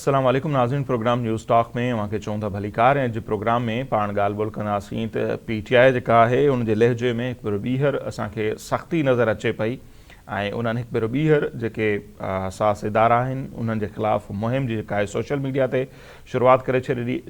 अस्सलाम वालेकुम नाज़रीन, प्रोग्राम न्यूज़ टॉक में वहाँ के चौंदा भलीकार हैं। जो प्रोग्राम में पाण ॻाल्हि ॿोल कंदासीं त PTI जेका आहे उन जे लहजे में हिकु भेरो ॿीहर असांखे सख़्ती नज़र अचे पई ऐं उन्हनि हिकु भेरो ॿीहर जेके हसास इदारा आहिनि उन्हनि जे ख़िलाफ़ु मुहिम जी जेका आहे सोशल मीडिया ते शुरूआति करे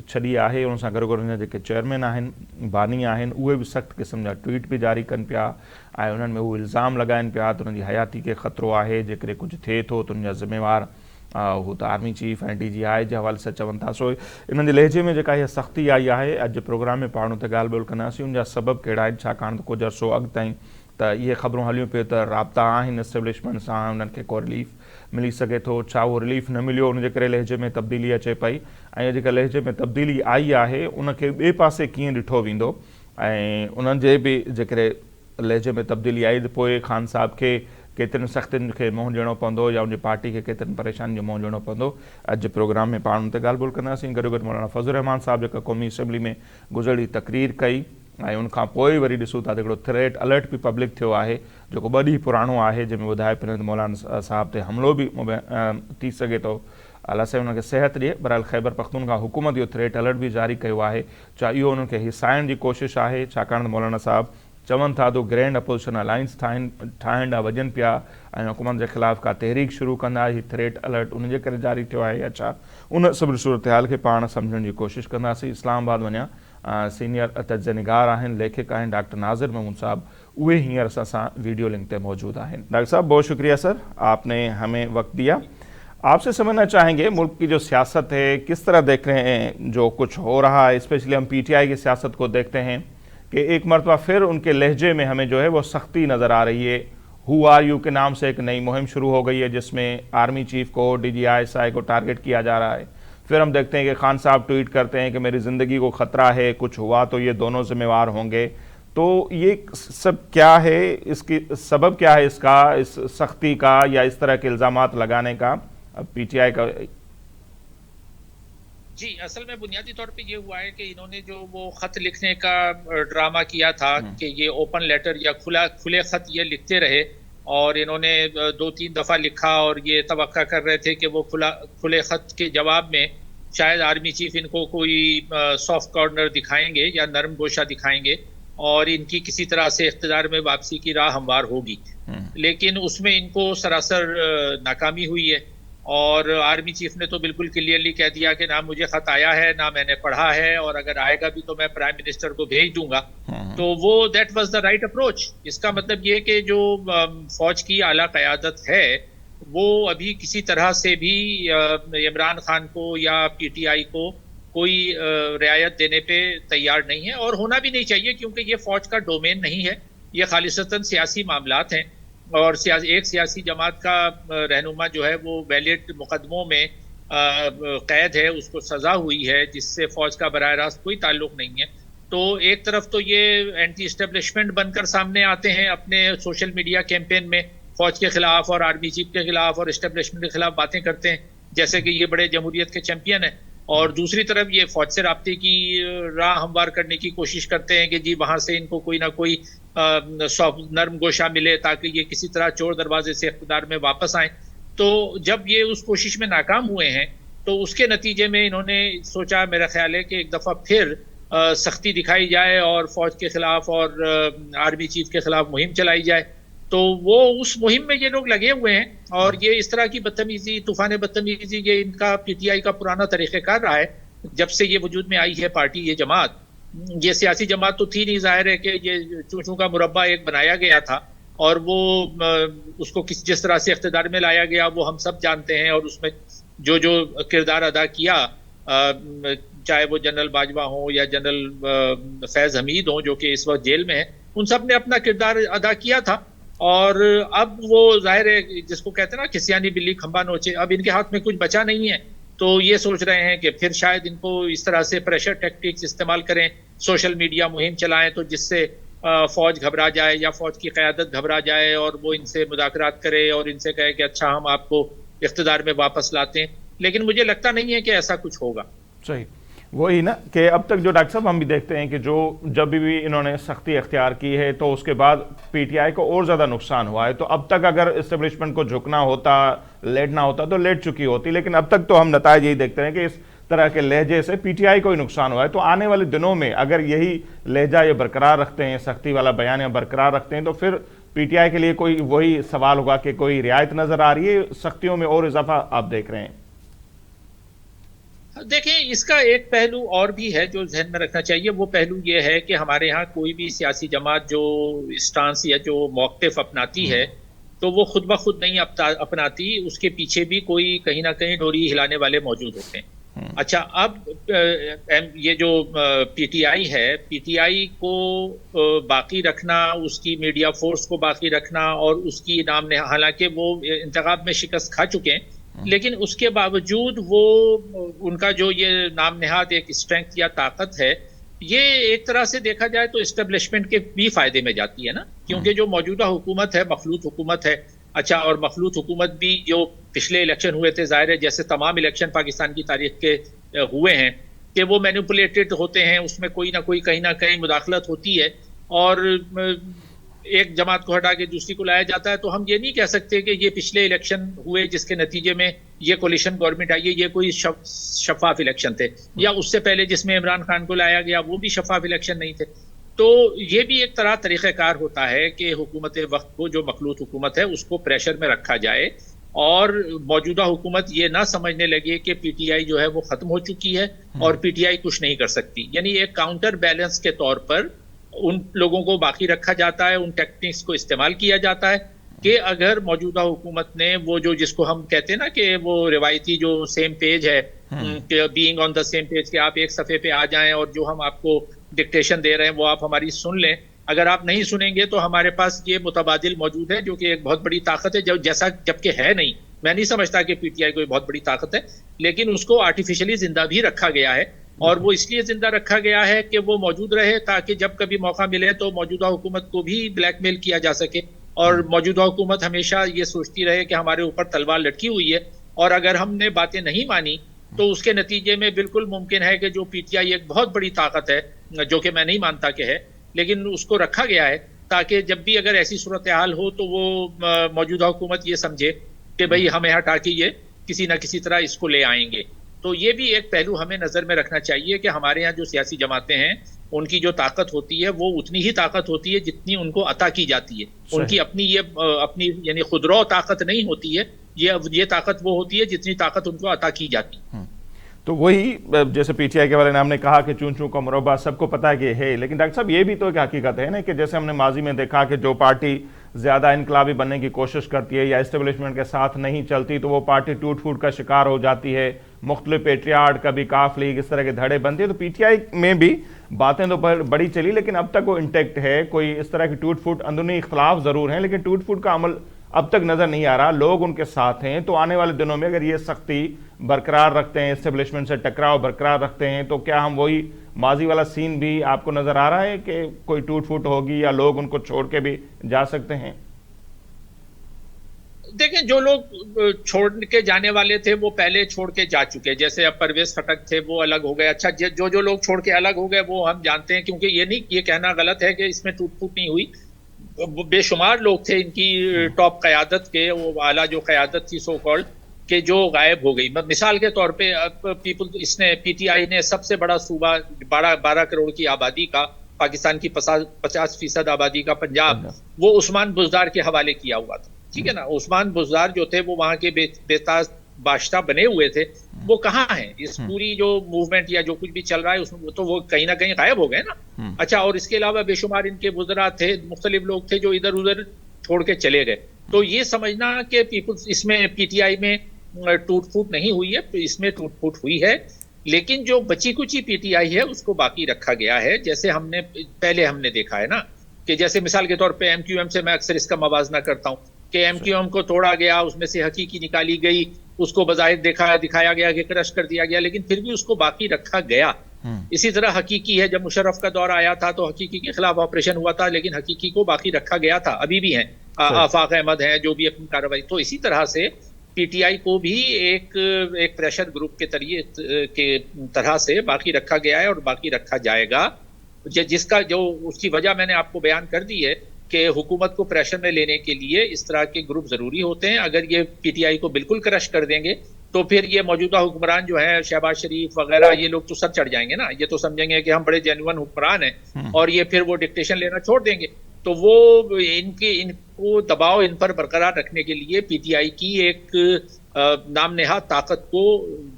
छॾी आहे। उन सां गॾोगॾु उन जेके चेयरमैन आहिनि, बानी आहिनि, उहे बि सख़्तु क़िस्म जा ट्वीट बि जारी कनि पिया ऐं उन्हनि में उहे इल्ज़ाम लॻाइनि पिया त उन्हनि जी हयाती खे ख़तरो आहे। जेकॾहिं कुझु थिए थो त उन जा ज़िम्मेवार हू त आर्मी चीफ ऐं DGI जे हवाले सां चवनि था। सो इन्हनि जे लहजे में जेका इहा सख़्ती आई आहे, अॼु प्रोग्राम में पाण ते ॻाल्हि ॿोल कंदासीं। उन जा सबबु कहिड़ा आहिनि, छाकाणि त कुझु अर्सो अॻु ताईं त इहे ख़बरूं हलियूं पियूं त राब्ता आहिनि इस्टेब्लिशमेंट सां, उन्हनि खे को रिलीफ मिली सघे थो। छा उहो रिलीफ न मिलियो, उनजे करे लहजे में तब्दीली अचे पई ऐं जेका लहजे में तब्दीली आई आहे उनखे ॿिए पासे कीअं ॾिठो वेंदो ऐं उन्हनि जे बि जेकॾहिं लहजे में तब्दीली आई त पोइ ख़ान साहब खे केतिरनि सख़्तियुनि खे मुंहुं ॾियणो पवंदो या उनजी पार्टी खे केतिरनि परेशानियुनि जो मुंहुं ॾियणो पवंदो। अॼु प्रोग्राम में पाण ते ॻाल्हि ॿोल कंदासीं। गॾोगॾु मौलाना फज़लुर रहमान साहब जेका क़ौमी असेंबली में गुज़िरी तक़रीर कई ऐं उनखां पोइ वरी ॾिसूं था त हिकिड़ो थ्रेट अलर्ट बि पब्लिक थियो आहे जेको 2 ॾींहं पुराणो आहे, जंहिंमें ॿुधाए पियो त मौलाना साहब ते हमिलो बि थी सघे थो। अलाह साईं उनखे सिहत ॾिए। बहरहाल ख़ैबर पख्तूनख्वा हुकूमत इहो थ्रेट अलर्ट बि जारी कयो आहे। छा इहो उन्हनि खे हिसाइण जी कोशिशि आहे, छाकाणि त मौलाना साहब चवनि था तो ग्रैंड अपोजिशन अलायंस ठाहिण ॾांहुं वञनि पिया ऐं हुकूमत जे ख़िलाफ़ु का तहरीक शुरू कंदा। हीउ थ्रेट अलर्ट उनजे करे जारी थियो आहे या छा, उन सभु सूरत हाल खे पाण सम्झण जी कोशिशि कंदासीं। इस्लामाबाद वञा सीनियर तजनिगार आहिनि, लेखक आहिनि डॉक्टर नाज़िर महमूद साहब, उहे हींअर असां सां वीडियो लिंक ते मौजूद आहिनि। डॉक्टर साहब बहुत शुक्रिया सर, आपने हमें वक्त दिया। आपसे समझना चाहेंगे मुल्क की जो सियासत है किस तरह देख रहे हैं जो कुछ हो रहा है, स्पेशली हम PTI की सियासत को देखते हैं कि एक मरतबा फिर उनके लहजे में हमें जो है वो सख्ती नज़र आ रही है। हु आर यू के नाम से एक नई मुहिम शुरू हो गई है जिसमें आर्मी चीफ को, DGI SI को टारगेट किया जा रहा है। फिर हम देखते हैं कि खान साहब ट्वीट करते हैं कि मेरी ज़िंदगी को ख़तरा है, कुछ हुआ तो ये दोनों जिम्मेवार होंगे। तो ये सब क्या है, इसकी सबब क्या है, इसका, इस सख्ती का या इस तरह के इल्ज़ामात लगाने का PTI का? जी, असल में बुनियादी तौर पे ये हुआ है कि इन्होंने जो वो खत लिखने का ड्रामा किया था कि ये ओपन लेटर या खुले खत ये लिखते रहे और इन्होंने 2-3 दफ़ा लिखा और ये तवक्का कर रहे थे कि वो खुले खत के जवाब में शायद आर्मी चीफ इनको कोई सॉफ्ट कॉर्नर दिखाएंगे या नरम गोशा दिखाएंगे और इनकी किसी तरह से इख्तिदार में वापसी की राह हमवार होगी। लेकिन उसमें इनको सरासर नाकामी हुई है और आर्मी चीफ ने तो बिल्कुल क्लियरली कह दिया कि ना मुझे खत आया है, ना मैंने पढ़ा है, और अगर आएगा भी तो मैं प्राइम मिनिस्टर को भेज दूंगा। तो वो that was the right approach. इसका मतलब ये कि जो फौज की आला क़यादत है वो अभी किसी तरह से भी इमरान खान को या PTI को कोई रियायत देने पे तैयार नहीं है और होना भी नहीं चाहिए, क्योंकि ये फौज का डोमेन नहीं है, ये खालिसतन सियासी मामलात हैं और एक सियासी जमात का रहनुमा जो है वो वैलिड मुकदमों में कैद है, उसको सज़ा हुई है जिससे फौज का बराह रास्त कोई ताल्लुक नहीं है। तो एक तरफ तो ये एंटी इस्टेब्लिशमेंट बनकर सामने आते हैं अपने सोशल मीडिया कैंपेन में, फौज के खिलाफ और आर्मी चीफ के खिलाफ और इस्टेब्लिशमेंट के खिलाफ बातें करते हैं जैसे कि ये बड़े जमहूरियत के चैंपियन हैं, और दूसरी तरफ ये फौज से राब्ते की राह हमवार करने की कोशिश करते हैं कि जी वहाँ से इनको कोई ना कोई नरम गोशा मिले ताकि ये किसी तरह चोर दरवाजे से इख्तिदार में वापस आए। तो जब ये उस कोशिश में नाकाम हुए हैं तो उसके नतीजे में इन्होंने सोचा, मेरा ख्याल है कि एक दफ़ा फिर सख्ती दिखाई जाए और फौज के खिलाफ और आर्मी चीफ के खिलाफ मुहिम चलाई जाए। तो वो उस मुहिम में ये लोग लगे हुए हैं और ये इस तरह की बदतमीजी, तूफान बदतमीजी, ये इनका PTI का पुराना तरीक़ेकार रहा है जब से ये वजूद में आई है पार्टी, ये जमात। ये सियासी जमात तो थी नहीं, जाहिर है कि ये चूचू का मुरब्बा एक बनाया गया था और वो उसको जिस तरह से इख्तिदार में लाया गया वो हम सब जानते हैं, और उसमें जो जो किरदार अदा किया, चाहे वो जनरल बाजवा हो या जनरल फैज हमीद हो जो कि इस वक्त जेल में है, उन सब ने अपना किरदार अदा किया था। और अब वो जाहिर है जिसको कहते हैं ना कि सियानी बिल्ली खंबा नोचे, अब इनके हाथ में कुछ बचा नहीं है। तो ये सोच रहे हैं कि फिर शायद इनको इस तरह से प्रेशर टैक्टिक्स इस्तेमाल करें, सोशल मीडिया मुहिम चलाएं तो जिससे फौज घबरा जाए या फौज की क़यादत घबरा जाए और वो इनसे मुज़ाकरात करे और इनसे कहे कि अच्छा हम आपको इख्तिदार में वापस लाते हैं। लेकिन मुझे लगता नहीं है कि ऐसा कुछ होगा। सही। वही ना कि अब तक जो डॉक्टर साहब हम भी देखते हैं कि जो जब भी इन्होंने सख्ती अख्तियार की है तो उसके बाद पीटीआई को और ज़्यादा नुकसान हुआ है। तो अब तक अगर इस्टेब्लिशमेंट को झुकना होता, लेटना होता तो लेट चुकी होती, लेकिन अब तक तो हम नतायज यही देखते हैं कि इस तरह के लहजे से पीटीआई को ही नुकसान हुआ है। तो आने वाले दिनों में अगर यही लहजा ये बरकरार रखते हैं, सख्ती वाला बयान या बरकरार रखते हैं, तो फिर पीटीआई के लिए कोई वही सवाल होगा कि कोई रियायत नजर आ रही है, सख्तियों में और इजाफा आप देख रहे हैं? देखें, इसका एक पहलू और भी है जो जहन में रखना चाहिए। वो पहलू ये है कि हमारे यहाँ कोई भी सियासी जमात जो स्टांस या जो मौक़िफ़ अपनाती है तो वो खुद ब खुद नहीं अपनाती, उसके पीछे भी कोई कहीं ना कहीं डोरी हिलाने वाले मौजूद होते हैं। अच्छा, अब ये जो पीटीआई है, पीटीआई को बाकी रखना, उसकी मीडिया फोर्स को बाकी रखना और उसकी नाम, हालांकि वो इंतखाब में शिकस्त खा चुके हैं, लेकिन उसके बावजूद वो उनका जो ये नाम नहाद एक स्ट्रेंथ या ताकत है, ये एक तरह से देखा जाए तो इस्टेब्लिशमेंट के भी फायदे में जाती है ना, क्योंकि जो मौजूदा हुकूमत है मखलूत हुकूमत है। अच्छा, और मखलूत हुकूमत भी जो पिछले इलेक्शन हुए थे, जाहिर है जैसे तमाम इलेक्शन पाकिस्तान की तारीख के हुए हैं कि वो मैनिपुलेटेड होते हैं, उसमें कोई ना कोई कहीं ना कहीं मुदाखलत होती है और एक जमात को हटा के दूसरी को लाया जाता है। तो हम ये नहीं कह सकते कि ये पिछले इलेक्शन हुए जिसके नतीजे में ये कोलिशन गवर्नमेंट आई है, ये कोई शफाफ इलेक्शन थे, या उससे पहले जिसमें इमरान खान को लाया गया वो भी शफाफ इलेक्शन नहीं थे। तो ये भी एक तरह तरीक़ेकार होता है कि हुकूमत वक्त को, जो मखलूत हुकूमत है, उसको प्रेशर में रखा जाए और मौजूदा हुकूमत ये ना समझने लगे कि पीटीआई जो है वो ख़त्म हो चुकी है और पीटीआई कुछ नहीं कर सकती। यानी एक काउंटर बैलेंस के तौर पर उन लोगों को बाकी रखा जाता है, उन टेक्निक्स को इस्तेमाल किया जाता है कि अगर मौजूदा हुकूमत ने वो जो जिसको हम कहते हैं ना कि वो रिवायती जो सेम पेज है, कि being on the same page, कि आप एक सफ़े पे आ जाएं और जो हम आपको डिक्टेशन दे रहे हैं वो आप हमारी सुन लें। अगर आप नहीं सुनेंगे तो हमारे पास ये मुतबादिल मौजूद है जो कि एक बहुत बड़ी ताकत है, जैसा जबकि है नहीं। मैं नहीं समझता कि पीटीआई कोई बहुत बड़ी ताकत है, लेकिन उसको आर्टिफिशियली जिंदा भी रखा गया है और वो इसलिए जिंदा रखा गया है कि वो मौजूद रहे ताकि जब कभी मौका मिले तो मौजूदा हुकूमत को भी ब्लैकमेल किया जा सके। और मौजूदा हुकूमत हमेशा ये सोचती रहे कि हमारे ऊपर तलवार लटकी हुई है और अगर हमने बातें नहीं मानी तो उसके नतीजे में बिल्कुल मुमकिन है कि जो पीटीआई एक बहुत बड़ी ताकत है, जो कि मैं नहीं मानता कि है, लेकिन उसको रखा गया है ताकि जब भी अगर ऐसी सूरत हाल हो तो वो मौजूदा हुकूमत ये समझे कि भाई हमें हटा के ये किसी न किसी तरह इसको ले आएंगे। तो ये भी एक पहलू हमें नज़र में रखना चाहिए कि हमारे यहाँ जो सियासी जमातें हैं उनकी जो ताकत होती है वो उतनी ही ताकत होती है जितनी उनको अता की जाती है। उनकी अपनी यानी खुदरौ ताकत नहीं होती है, ये ताकत वो होती है जितनी ताकत उनको अता की जाती है। तो वही जैसे पीटीआई के वाले नाम ने कहा कि चूं चूं का मुरब्बा, सबको पता है कि है, लेकिन डॉक्टर साहब ये भी तो एक हकीकत है ना कि जैसे हमने माजी में देखा कि जो पार्टी ज़्यादा इनकलाबी बनने की कोशिश करती है या इस्टेब्लिशमेंट के साथ नहीं चलती तो वो पार्टी टूट फूट का शिकार हो जाती है। मुख्तलिफ पेट्रियाट, कभी काफ लीग, इस तरह के धड़े बनते हैं। तो पीटीआई में भी बातें तो बड़ी चली लेकिन अब तक वो इंटेक्ट है। कोई इस तरह की टूट फूट, अंदरूनी इख्तलाफ ज़रूर हैं लेकिन टूट फूट का अमल अब तक नज़र नहीं आ रहा, लोग उनके साथ हैं। तो आने वाले दिनों में अगर ये सख्ती बरकरार रखते हैं, इस्टेब्लिशमेंट से टकराव बरकरार रखते हैं, तो क्या हम वही माजी वाला सीन भी आपको नज़र आ रहा है कि कोई टूट फूट होगी या लोग उनको छोड़ के भी जा सकते हैं? देखें, जो लोग छोड़ के जाने वाले थे वो पहले छोड़ के जा चुके, जैसे अब परवेज खटक थे वो अलग हो गए। अच्छा, जो लोग छोड़ के अलग हो गए वो हम जानते हैं, क्योंकि ये कहना गलत है कि इसमें टूट फूट नहीं हुई। बेशुमार लोग थे इनकी टॉप क़यादत के, वो आला जो क़यादत थी सो कॉल्ड, के जो गायब हो गई। मिसाल के तौर पे पीटीआई ने सबसे बड़ा सूबा 12 करोड़ की आबादी का, पाकिस्तान की 50% आबादी का पंजाब, वो उस्मान बुज़दार के हवाले किया हुआ था। ठीक है ना, उस्मान बुज़दार जो थे वो वहाँ के बेताज बादशाह बने हुए थे, वो कहाँ हैं? इस पूरी जो मूवमेंट या जो कुछ भी चल रहा है उसमें तो वो कहीं ना कहीं गायब हो गए ना। अच्छा, और इसके अलावा बेशुमार इनके वुज़रा थे, मुख्तलिफ लोग थे जो इधर उधर छोड़ के चले गए। तो ये समझना कि इसमें पीटीआई में टूट फूट नहीं हुई है, इसमें टूट फूट हुई है, लेकिन जो बची कुची पीटीआई है उसको बाकी रखा गया है। जैसे पहले हमने देखा है ना कि जैसे मिसाल के तौर पे एमक्यूएम से मैं अक्सर इसका मवाजना करता हूँ कि एमक्यूएम को तोड़ा गया, उसमें से हकीकी निकाली गई, उसको बज़ाहिर दिखाया गया कि क्रश कर दिया गया, लेकिन फिर भी उसको बाकी रखा गया। इसी तरह हकीकी है, जब मुशर्रफ का दौर आया था तो हकीकी के खिलाफ ऑपरेशन हुआ था, लेकिन हकीकी को बाकी रखा गया था, अभी भी हैं, आफाक अहमद हैं जो भी अपनी कार्रवाई। तो इसी तरह से पीटीआई को भी एक एक प्रेशर ग्रुप के तरह से बाकी रखा गया है और बाकी रखा जाएगा, जिसका जो उसकी वजह मैंने आपको बयान कर दी है कि हुकूमत को प्रेशर में लेने के लिए इस तरह के ग्रुप जरूरी होते हैं। अगर ये पीटीआई को बिल्कुल क्रश कर देंगे तो फिर ये मौजूदा हुक्मरान जो है शहबाज शरीफ वगैरह, ये लोग तो सर चढ़ जाएंगे ना, ये तो समझेंगे कि हम बड़े जेन्युइन हुक्मरान हैं और ये फिर वो डिक्टेशन लेना छोड़ देंगे। तो वो इनको दबाव इन पर बरकरार रखने के लिए पीटीआई की एक नाम नेहाद ताकत को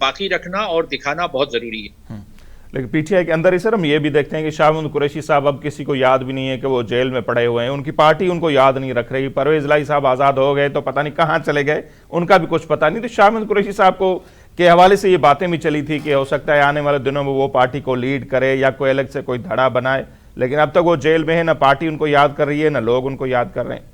बाकी रखना और दिखाना बहुत जरूरी है। लेकिन पीटीआई के अंदर ही सर हम ये भी देखते हैं कि शाह महमूद कुरैशी साहब अब किसी को याद भी नहीं है कि वो जेल में पड़े हुए हैं, उनकी पार्टी उनको याद नहीं रख रही। परवेज इलाही साहब आज़ाद हो गए तो पता नहीं कहाँ चले गए, उनका भी कुछ पता नहीं। तो शाह महमूद कुरैशी साहब को के हवाले से ये बातें भी चली थी कि हो सकता है आने वाले दिनों में वो पार्टी को लीड करे या कोई अलग से कोई धड़ा बनाए, लेकिन अब तक वो जेल में है, ना पार्टी उनको याद कर रही है ना लोग उनको याद कर रहे हैं।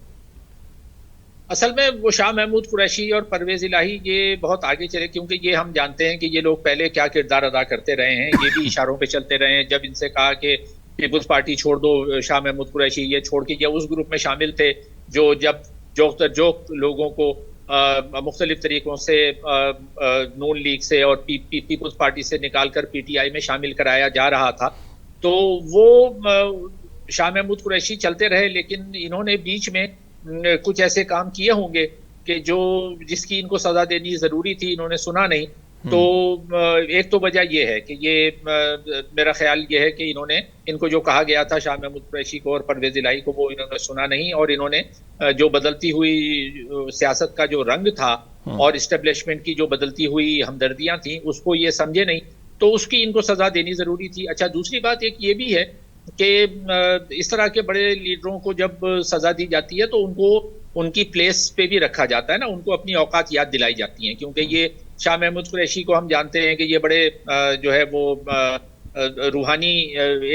असल में वो शाह महमूद कुरैशी और परवेज इलाही ये बहुत आगे चले, क्योंकि ये हम जानते हैं कि ये लोग पहले क्या किरदार अदा करते रहे हैं। ये भी इशारों पे चलते रहे हैं। जब इनसे कहा कि पीपुल्स पार्टी छोड़ दो, शाह महमूद कुरैशी ये छोड़ के ये उस ग्रुप में शामिल थे जो लोगों को मुख्तलिफ तरीकों से नून लीग से और पीपुल्स पार्टी से निकाल कर पीटीआई में शामिल कराया जा रहा था। तो वो शाह महमूद कुरैशी चलते रहे, लेकिन इन्होंने बीच में कुछ ऐसे काम किए होंगे कि जिसकी इनको सजा देनी जरूरी थी, इन्होंने सुना नहीं। तो एक तो वजह यह है कि ये मेरा ख्याल ये है कि इनको जो कहा गया था शाह महमूद कुरैशी को और परवेज इलाही को, वो इन्होंने सुना नहीं और इन्होंने जो बदलती हुई सियासत का जो रंग था और इस्टेब्लिशमेंट की जो बदलती हुई हमदर्दियां थी उसको ये समझे नहीं, तो उसकी इनको सजा देनी जरूरी थी। अच्छा, दूसरी बात एक ये भी है कि इस तरह के बड़े लीडरों को जब सजा दी जाती है तो उनको उनकी प्लेस पे भी रखा जाता है ना, उनको अपनी औकात याद दिलाई जाती हैं। क्योंकि ये शाह महमूद कुरैशी को हम जानते हैं कि ये बड़े जो है वो रूहानी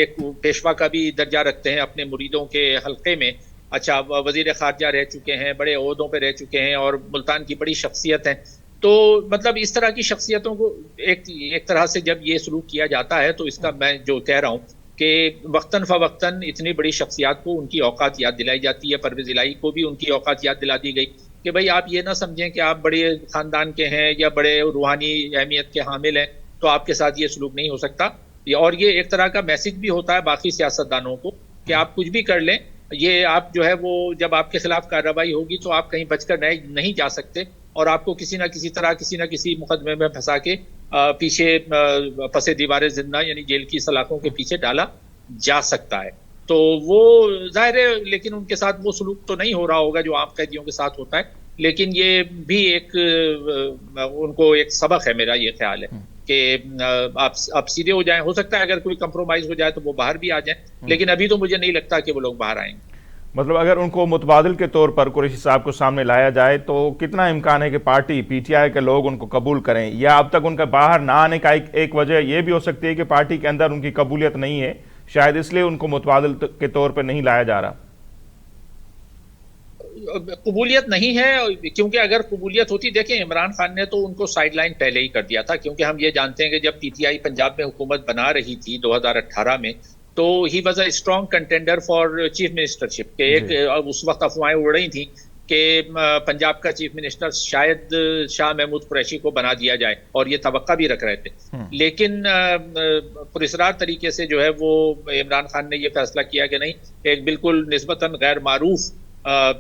एक पेशवा का भी दर्जा रखते हैं अपने मुरीदों के हल्के में। अच्छा, वजीर खारजा रह चुके हैं, बड़े ओहदों पे रह चुके हैं और मुल्तान की बड़ी शख्सियत हैं। तो मतलब इस तरह की शख्सियतों को एक तरह से जब ये सलूक किया जाता है तो इसका मैं जो कह रहा हूँ कि वक्तन फ़वक्तन इतनी बड़ी शख्सियात को उनकी औकात याद दिलाई जाती है। परवेज इलाही को भी उनकी औकात याद दिला दी गई कि भाई आप ये ना समझें कि आप बड़े ख़ानदान के हैं या बड़े रूहानी अहमियत के हामिल हैं तो आपके साथ ये सलूक नहीं हो सकता। और ये एक तरह का मैसेज भी होता है बाकी सियासतदानों को कि आप कुछ भी कर लें, ये आप जो है वो जब आपके खिलाफ कार्रवाई होगी तो आप कहीं बचकर नहीं जा सकते और आपको किसी ना किसी मुकदमे में फंसा के पीछे फंसे दीवारे जिंदा यानी जेल की सलाखों के पीछे डाला जा सकता है। तो वो जाहिर है, लेकिन उनके साथ वो सलूक तो नहीं हो रहा होगा जो आम कैदियों के साथ होता है, लेकिन ये भी उनको एक सबक है। मेरा ये ख्याल है कि आप सीधे हो जाएं, हो सकता है अगर कोई कंप्रोमाइज हो जाए तो वो बाहर भी आ जाएं, लेकिन अभी तो मुझे नहीं लगता कि वो लोग बाहर आएंगे। मतलब अगर उनको मुतबादिल के तौर पर कुरैशी साहब को सामने लाया जाए तो कितना इम्कान है कि पार्टी पीटीआई के लोग उनको कबूल करें, या अब तक उनका बाहर ना आने का एक वजह यह भी हो सकती है कि पार्टी के अंदर उनकी कबूलियत नहीं है, शायद इसलिए उनको मुतबादिल के तौर पर नहीं लाया जा रहा। कबूलियत नहीं है, क्योंकि अगर कबूलियत होती, देखें इमरान खान ने तो उनको साइडलाइन पहले ही कर दिया था, क्योंकि हम ये जानते हैं कि जब पीटीआई पंजाब में हुकूमत बना रही थी 2018 में तो he was a strong contender for chief ministership के उस वक्त अफवाहें उड़ रही थी कि पंजाब का चीफ मिनिस्टर शायद शाह महमूद कुरैशी को बना दिया जाए और ये तवक्का भी रख रहे थे। लेकिन पुरस्रार तरीके से जो है वो इमरान खान ने ये फैसला किया कि नहीं, एक बिल्कुल निस्बतन गैर मारूफ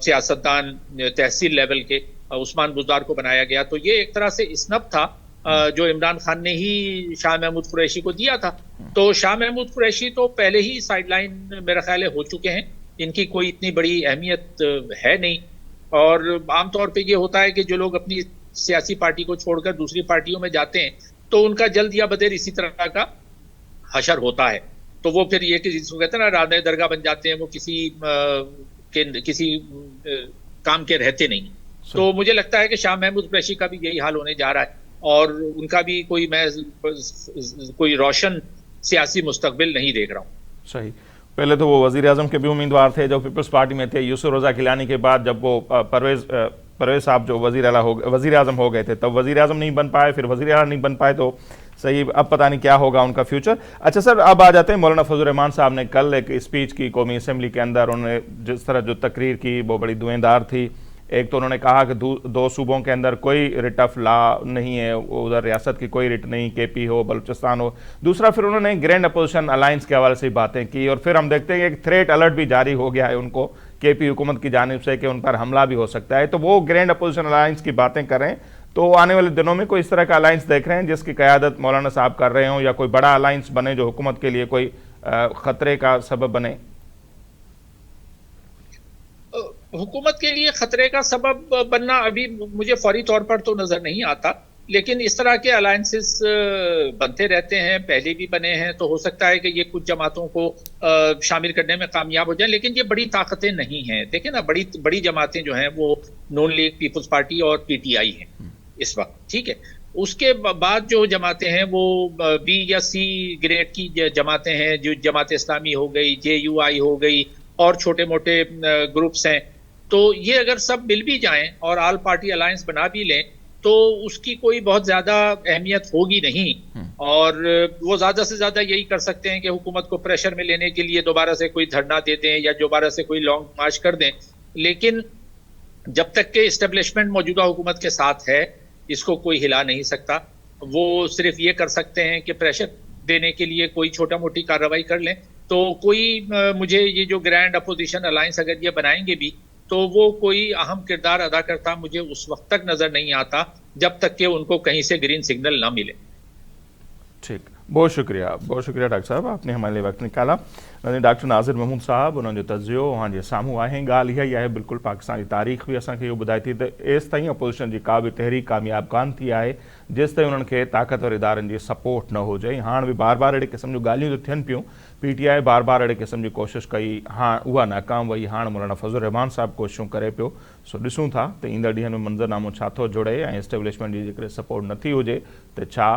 सियासतदान तहसील लेवल के उस्मान बुज़दार को बनाया गया। तो ये एक तरह से स्नब था जो इमरान खान ने ही शाह महमूद कुरैशी को दिया था। तो शाह महमूद कुरैशी तो पहले ही साइडलाइन मेरा ख्याल है हो चुके हैं, इनकी कोई इतनी बड़ी अहमियत है नहीं। और आमतौर पे ये होता है कि जो लोग अपनी सियासी पार्टी को छोड़कर दूसरी पार्टियों में जाते हैं तो उनका जल्द या बदेर इसी तरह का हशर होता है। तो वो फिर ये कि जिसको कहते हैं ना राधे दरगाह बन जाते हैं, वो किसी काम के रहते नहीं। तो मुझे लगता है कि शाह महमूद कुरैशी का भी यही हाल होने जा रहा है और उनका भी कोई रोशन सियासी मुस्तकबिल नहीं देख रहा हूँ। सही। पहले तो वो वजीर आजम के भी उम्मीदवार थे जो पीपल्स पार्टी में थे, यूसुफ रजा गिलानी के बाद जब वो परवेज साहब जो वजीर आजम हो गए थे तब वजीर आजम नहीं बन पाए, फिर वजीर आला नहीं बन पाए, तो सही अब पता नहीं क्या होगा उनका फ्यूचर। अच्छा सर, अब आ जाते हैं मौलाना फजल रहमान साहब ने कल एक स्पीच की कौमी असम्बली के अंदर, उन्होंने जिस तरह जो तकरीर की वो बड़ी दुएंदार थी। एक तो उन्होंने कहा कि दो सूबों के अंदर कोई रिट ऑफ लॉ नहीं है, उधर रियासत की कोई रिट नहीं, केपी हो बलूचिस्तान हो। दूसरा फिर उन्होंने ग्रैंड अपोजिशन अलायंस के हवाले से बातें की, और फिर हम देखते हैं कि एक थ्रेट अलर्ट भी जारी हो गया है उनको केपी हुकूमत की जानिब से कि उन पर हमला भी हो सकता है। तो वो ग्रैंड अपोजिशन अलायंस की बातें करें, तो आने वाले दिनों में कोई इस तरह का अलायंस देख रहे हैं जिसकी क़यादत मौलाना साहब कर रहे हों, या कोई बड़ा अलायंस बने जो हुकूमत के लिए कोई खतरे का सबब बने? हुकूमत के लिए खतरे का सबब बनना अभी मुझे फौरी तौर पर तो नजर नहीं आता, लेकिन इस तरह के अलायंसेस बनते रहते हैं, पहले भी बने हैं। तो हो सकता है कि ये कुछ जमातों को शामिल करने में कामयाब हो जाए, लेकिन ये बड़ी ताकतें नहीं हैं। देखें ना, बड़ी बड़ी जमातें जो हैं वो नून लीग, पीपल्स पार्टी और पीटीआई हैं इस वक्त, ठीक है। उसके बाद जो जमातें हैं वो बी या सी ग्रेड की जमातें हैं, जो जमात इस्लामी हो गई, JUI हो गई, और छोटे मोटे ग्रुप्स हैं। तो ये अगर सब मिल भी जाएं और ऑल पार्टी अलायंस बना भी लें तो उसकी कोई बहुत ज्यादा अहमियत होगी नहीं, और वो ज्यादा से ज्यादा यही कर सकते हैं कि हुकूमत को प्रेशर में लेने के लिए दोबारा से कोई धरना दे दें या दोबारा से कोई लॉन्ग मार्च कर दें। लेकिन जब तक के इस्टेब्लिशमेंट मौजूदा हुकूमत के साथ है, इसको कोई हिला नहीं सकता। वो सिर्फ ये कर सकते हैं कि प्रेशर देने के लिए कोई छोटा मोटी कार्रवाई कर लें। तो कोई मुझे ये जो ग्रैंड अपोजिशन अलायंस अगर ये बनाएंगे भी तो वो कोई अहम किरदार अदा करता मुझे उस वक्त तक नजर नहीं आता जब तक कि उनको कहीं से ग्रीन सिग्नल ना मिले। ठीक, बहुत शुक्रिया डॉक्टर साहब, आपने हमारे लिए वक्त निकाला। डॉक्टर नाज़िर महमूद साहब, उन्होंने जो तजियो वहाँ जे साम्हूं आहे, ॻाल्हि इहा ई आहे, बिल्कुलु पाकिस्तान जी तारीख़ बि असांखे इहो ॿुधाए थी त एसि ताईं अपोजिशन जी का बि तहरीक कामयाब कान थी आहे जेसि ताईं उन्हनि खे ताक़तवर इदारनि जी सपोर्ट न हुजे। हाणे बि बार बार अहिड़े क़िस्म जूं ॻाल्हियूं त थियनि पियूं, PTI बार बार अहिड़े क़िस्म जी कोशिशि कई, हाणे उहा नाकाम वई, हाणे मौलाना फज़लुर रहमान साहब कोशिशूं करे पियो। सो ॾिसूं था त ईंदड़ ॾींहंनि में मंज़रनामो छा थो जुड़े, ऐं एस्टेब्लिशमेंट जी जेकॾहिं सपोर्ट नथी हुजे त छा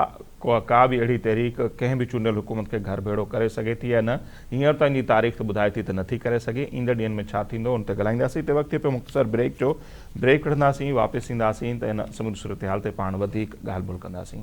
का बि अहिड़ी तहरीक कंहिं बि चूंडियल हुकूमत खे घर भेड़ो करे सघे थी या न। हींअर ताईं जी तारीख़ त ॿुधाए थी त नथी करे सघे। ईंदड़ ॾींहंनि में छा थींदो उन ते ॻाल्हाईंदासीं। ते वक़्तु पियो मुख़्तसर ब्रेक जो, ब्रेक वठंदासीं, वापसि ईंदासीं त इन समूरी सूरत हाल ते पाण वधीक ॻाल्हि ॿोल कंदासीं।